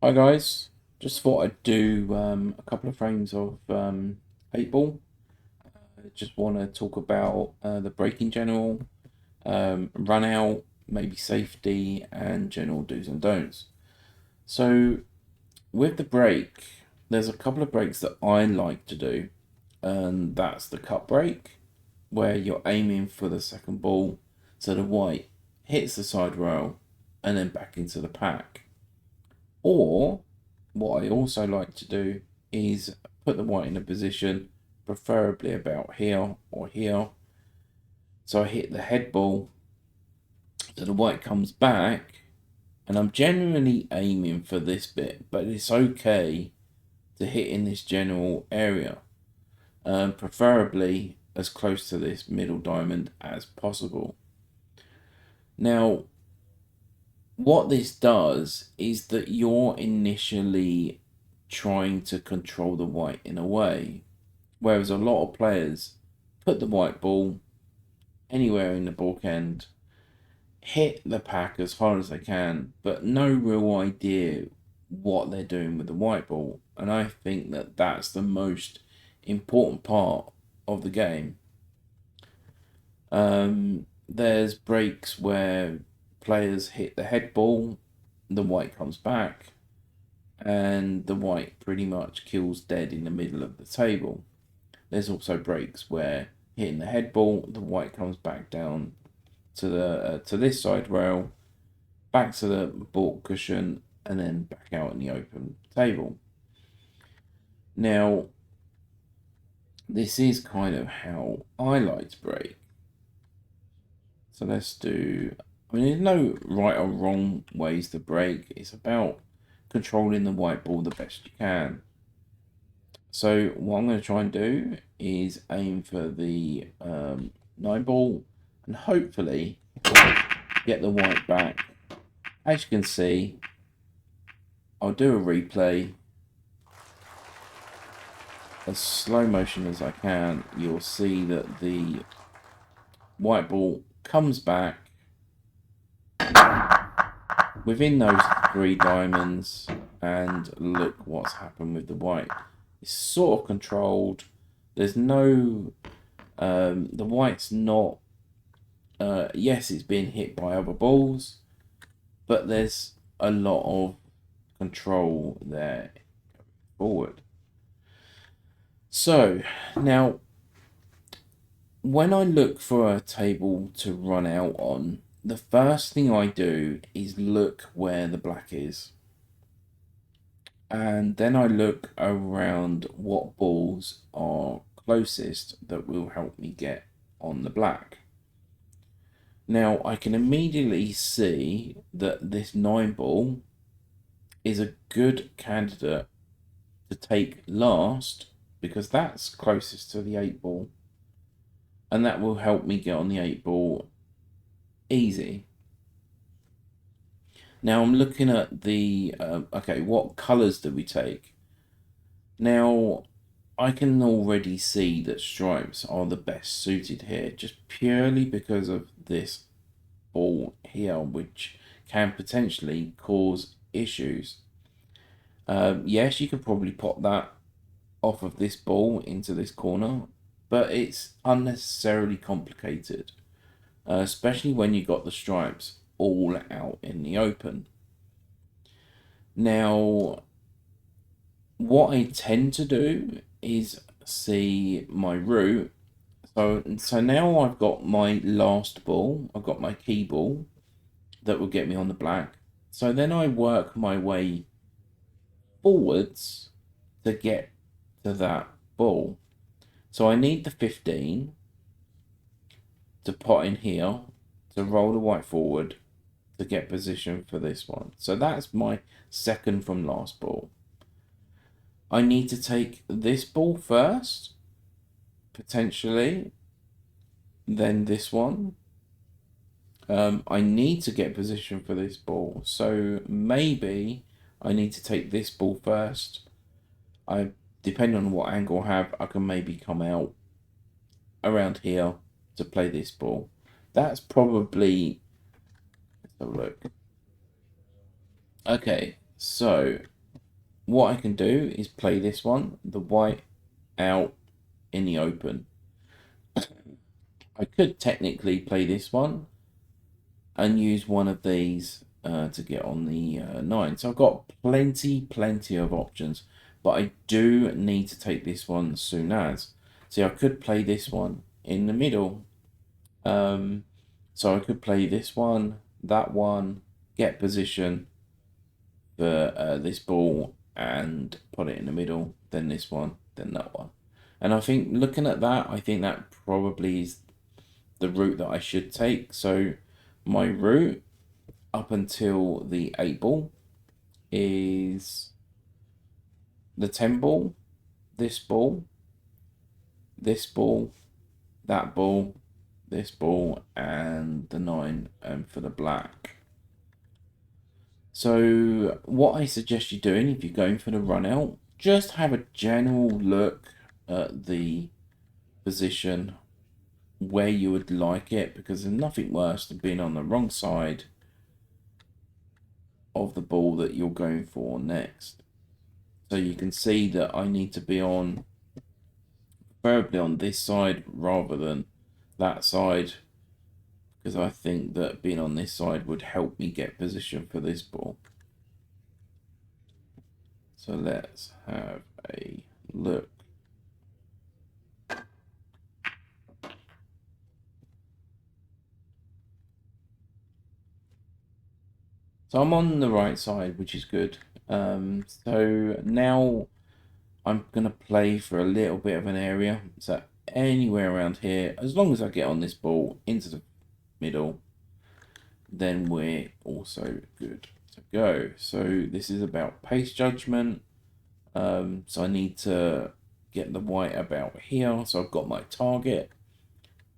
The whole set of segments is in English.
Hi guys, just thought I'd do a couple of frames of 8 ball. I just want to talk about the break in general, run out, maybe safety, and general do's and don'ts. So with the break, there's a couple of breaks that I like to do, and that's the cut break, where you're aiming for the second ball so the white hits the side rail and then back into the pack. Or what I also like to do is put the white in a position, preferably about here or here. So I hit the head ball, so the white comes back, and I'm generally aiming for this bit, but it's okay to hit in this general area, preferably as close to this middle diamond as possible. Now, what this does is that you're initially trying to control the white in a way, whereas a lot of players put the white ball anywhere in the bookend, hit the pack as hard as they can, but no real idea what they're doing with the white ball. And I think that that's the most important part of the game. There's breaks where players hit the head ball, the white comes back, and the white pretty much kills dead in the middle of the table. There's also breaks where hitting the head ball, the white comes back down to the to this side rail, back to the ball cushion, and then back out in the open table. Now, this is kind of how I like to break. So let's do. I mean, there's no right or wrong ways to break. It's about controlling the white ball the best you can. So what I'm going to try and do is aim for the 9 ball and hopefully get the white back. As you can see, I'll do a replay as slow motion as I can. You'll see that the white ball comes back within those 3 diamonds, and look what's happened with the white. It's sort of controlled. There's no the white's not yes, it's been hit by other balls, but there's a lot of control there forward. So now when I look for a table to run out on, the first thing I do is look where the black is. And then I look around what balls are closest that will help me get on the black. Now I can immediately see that this 9 ball is a good candidate to take last because that's closest to the 8 ball, and that will help me get on the 8 ball easy. Now I'm looking at the okay, what colors do we take? Now I can already see that stripes are the best suited here, just purely because of this ball here, which can potentially cause issues. Yes, you could probably pop that off of this ball into this corner, but it's unnecessarily complicated, especially when you got the stripes all out in the open. Now, what I tend to do is see my route. So now I've got my last ball, I've got my key ball that will get me on the black. So then I work my way forwards to get to that ball. So I need the 15 to pot in here to roll the white forward to get position for this one. So that's my second from last ball. I need to take this ball first, potentially, then this one. I need to get position for this ball, so maybe I need to take this ball first. Depending on what angle I have, I can maybe come out around here to play this ball. That's probably, let's have a look. Okay, so what I can do is play this one, the white out in the open. I could technically play this one and use one of these to get on the 9. So I've got plenty of options, but I do need to take this one soon as. See, I could play this one in the middle. So I could play this one, that one, get position for this ball and put it in the middle, then this one, then that one. And I think looking at that, I think that probably is the route that I should take. So my route up until the 8 ball is the 10 ball, this ball, this ball, that ball, this ball, and the 9 for the black. So what I suggest you doing if you're going for the run out, just have a general look at the position where you would like it, because there's nothing worse than being on the wrong side of the ball that you're going for next. So you can see that I need to be on, preferably on this side rather than that side, because I think that being on this side would help me get position for this ball. So let's have a look. So I'm on the right side, which is good. So now I'm going to play for a little bit of an area. So anywhere around here, as long as I get on this ball into the middle, then we're also good to go. So this is about pace judgment. So I need to get the white about here. So I've got my target.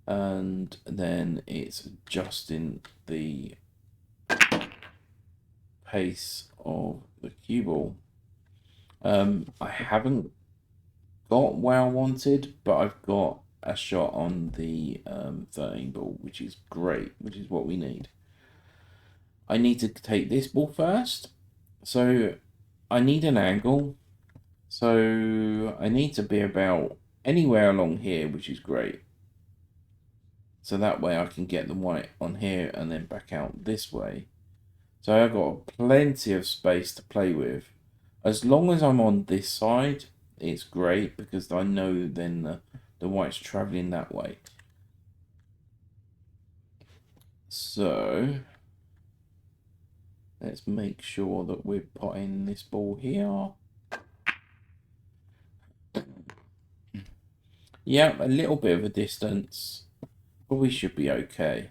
And then it's adjusting the pace of the cue ball. I haven't got where I wanted, but I've got a shot on the 13 ball, which is great, which is what we need. I need to take this ball first, so I need an angle. So I need to be about anywhere along here, which is great. So that way I can get the white on here and then back out this way. So I've got plenty of space to play with. As long as I'm on this side, it's great because I know then the white's travelling that way. So let's make sure that we're putting this ball here. Yeah, a little bit of a distance, but we should be okay.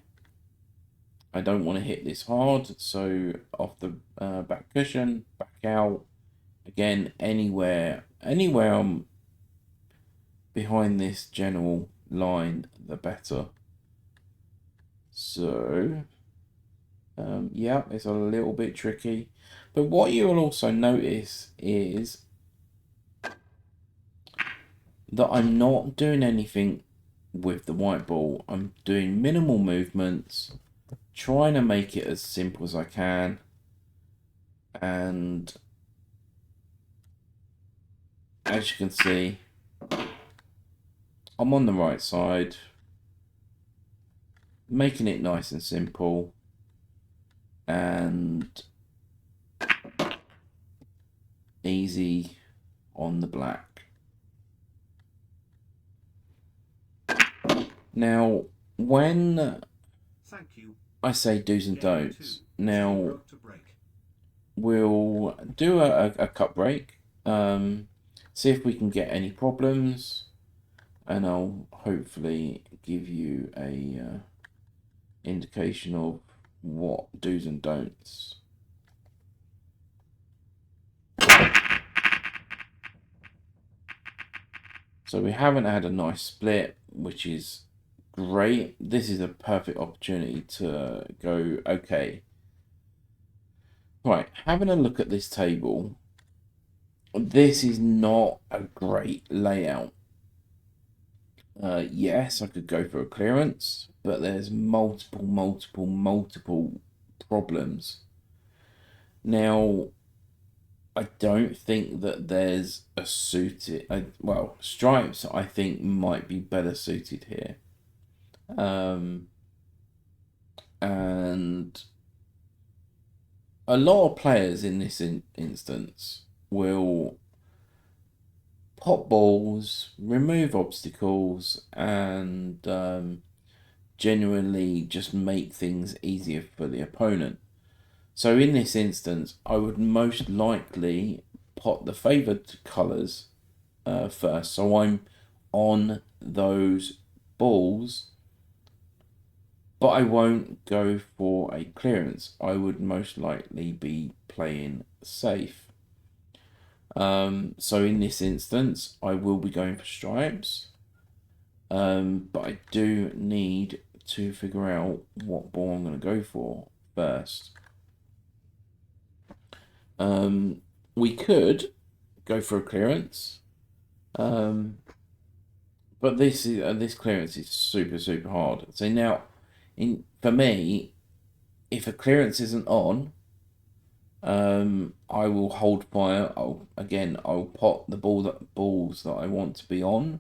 I don't want to hit this hard, so off the back cushion, back out. Again, anywhere I'm behind this general line, the better. So, yeah, it's a little bit tricky. But what you will also notice is that I'm not doing anything with the white ball. I'm doing minimal movements, trying to make it as simple as I can. And as you can see, I'm on the right side, making it nice and simple, and easy on the black. Now, when I say do's and don'ts, now we'll do a cut break, see if we can get any problems, and I'll hopefully give you a indication of what do's and don'ts. So we haven't had a nice split, which is great. This is a perfect opportunity to go, okay, right, having a look at this table, this is not a great layout. Yes, I could go for a clearance, but there's multiple problems. Now, I don't think that there's a suited. Well, stripes I think might be better suited here. And a lot of players in this instance will pop balls, remove obstacles, and genuinely just make things easier for the opponent. So in this instance, I would most likely pot the favoured colours first. So I'm on those balls, but I won't go for a clearance. I would most likely be playing safe. So in this instance, I will be going for stripes. But I do need to figure out what ball I'm going to go for first. We could go for a clearance, but this clearance is super hard. So now, for me, if a clearance isn't on, I will hold fire. I'll pot the balls that I want to be on,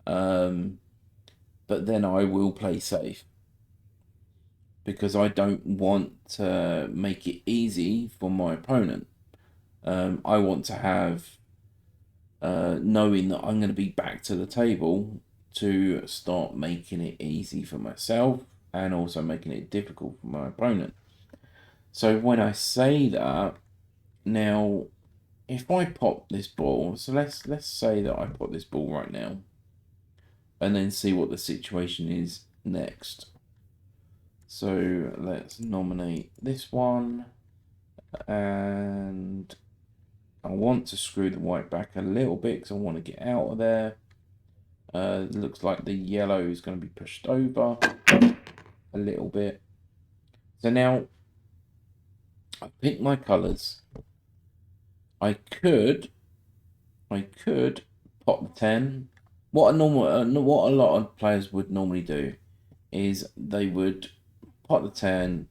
but then I will play safe because I don't want to make it easy for my opponent. I want to have knowing that I'm going to be back to the table to start making it easy for myself and also making it difficult for my opponent. So when I say that, now if I pop this ball, so let's say that I pop this ball right now and then see what the situation is next. So let's nominate this one, and I want to screw the white back a little bit because I want to get out of there. It looks like the yellow is going to be pushed over a little bit. So now I've picked my colours. I could pop the 10. What a lot of players would normally do is they would pot the 10,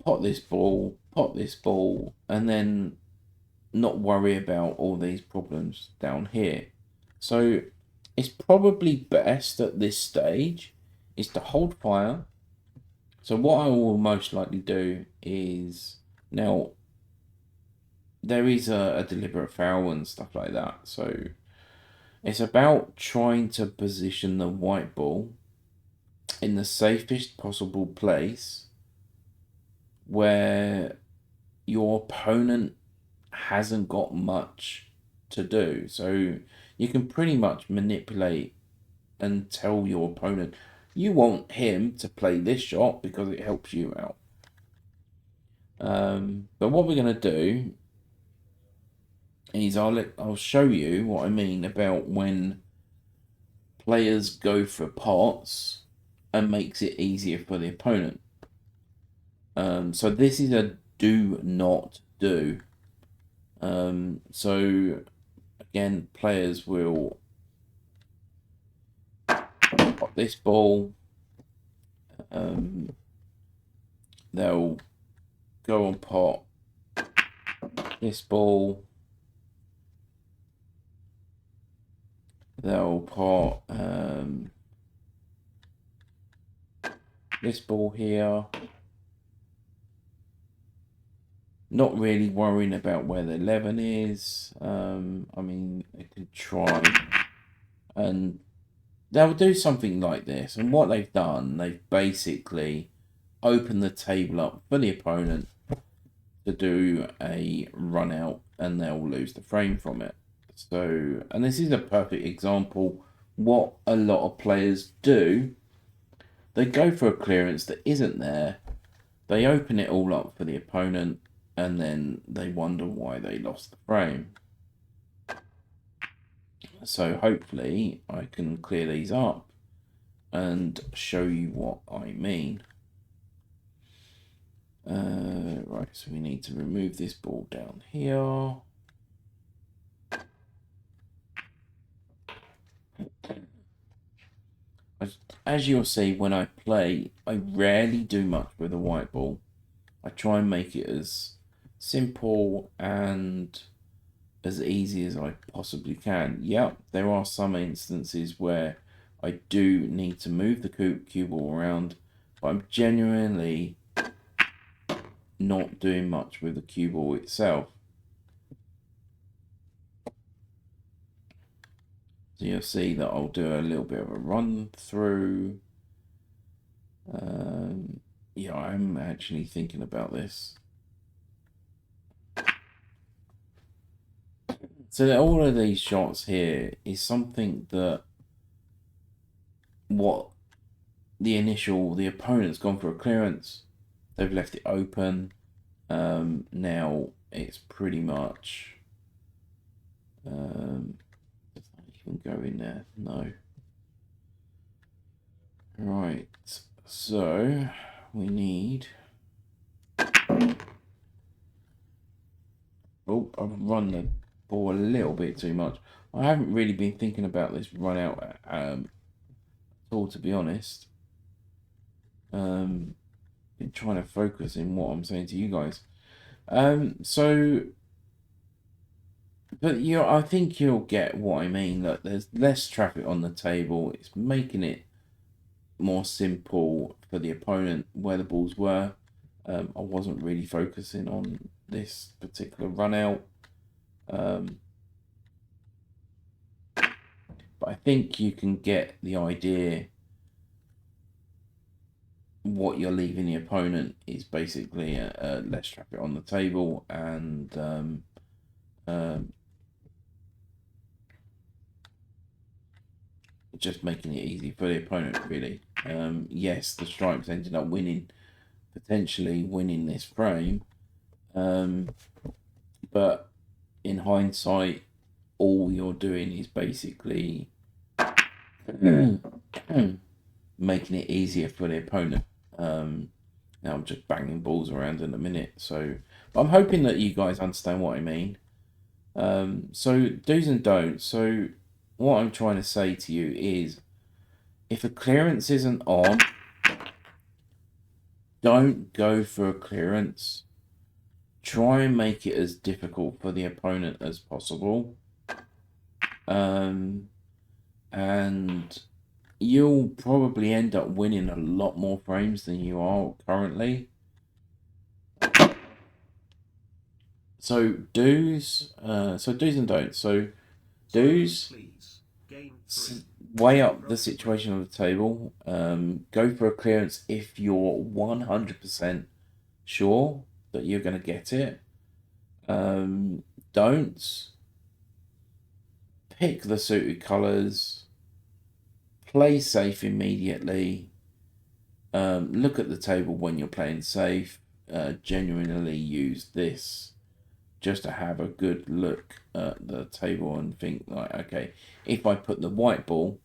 pot this ball, and then not worry about all these problems down here. So it's probably best at this stage is to hold fire. So what I will most likely do is, now there is a deliberate foul and stuff like that. So it's about trying to position the white ball in the safest possible place where your opponent hasn't got much to do. So you can pretty much manipulate and tell your opponent you want him to play this shot because it helps you out. But what we're going to do is I'll show you what I mean about when players go for pots and makes it easier for the opponent. So this is a do not do. So again, players will pot this ball. They'll go and pot this ball. They'll pot this ball here. Not really worrying about where the 11 is. I mean, they could try and they'll do something like this. And what they've done, they've basically opened the table up for the opponent to do a run out and they'll lose the frame from it. So, and this is a perfect example what a lot of players do. They go for a clearance that isn't there. They open it all up for the opponent and then they wonder why they lost the frame. So hopefully I can clear these up and show you what I mean. Right, so we need to remove this ball down here. As you'll see, when I play, I rarely do much with a white ball. I try and make it as simple and as easy as I possibly can. Yep, there are some instances where I do need to move the cue ball around, but I'm genuinely not doing much with the cue ball itself. So you'll see that I'll do a little bit of a run through. Yeah, I'm actually thinking about this. So all of these shots here is something that the opponent's gone for a clearance, they've left it open. Now it's pretty much does that even go in there? No. Right, so we need. Oh, I've run the ball a little bit too much. I haven't really been thinking about this run out at all, to be honest. Been trying to focus in what I'm saying to you guys. But I think you'll get what I mean. That there's less traffic on the table. It's making it more simple for the opponent where the balls were. I wasn't really focusing on this particular run out. But I think you can get the idea. What you're leaving the opponent is basically less traffic on the table and just making it easy for the opponent, really. Yes, the stripes ended up potentially winning this frame, but in hindsight, all you're doing is basically making it easier for the opponent. Now I'm just banging balls around in a minute, so I'm hoping that you guys understand what I mean. So do's and don'ts. So what I'm trying to say to you is, if a clearance isn't on, don't go for a clearance. Try and make it as difficult for the opponent as possible. And you'll probably end up winning a lot more frames than you are currently. So do's and don'ts. So do's, weigh up the situation on the table. Go for a clearance if you're 100% sure that you're going to get it. Don'ts, pick the suited colours, play safe immediately. Look at the table when you're playing safe. Genuinely use this just to have a good look at the table and think like, okay, if I put the white ball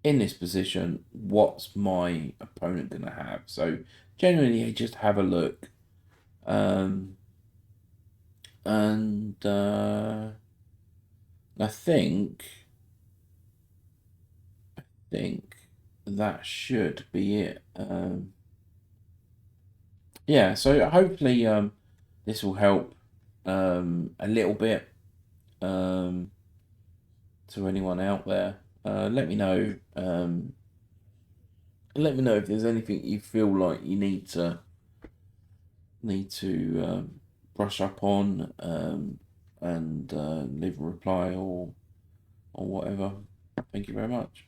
in this position, what's my opponent going to have? So generally just have a look. And I think that should be it. Yeah, so hopefully this will help a little bit to anyone out there. Let me know. Let me know if there's anything you feel like you need to brush up on, and leave a reply or whatever. Thank you very much.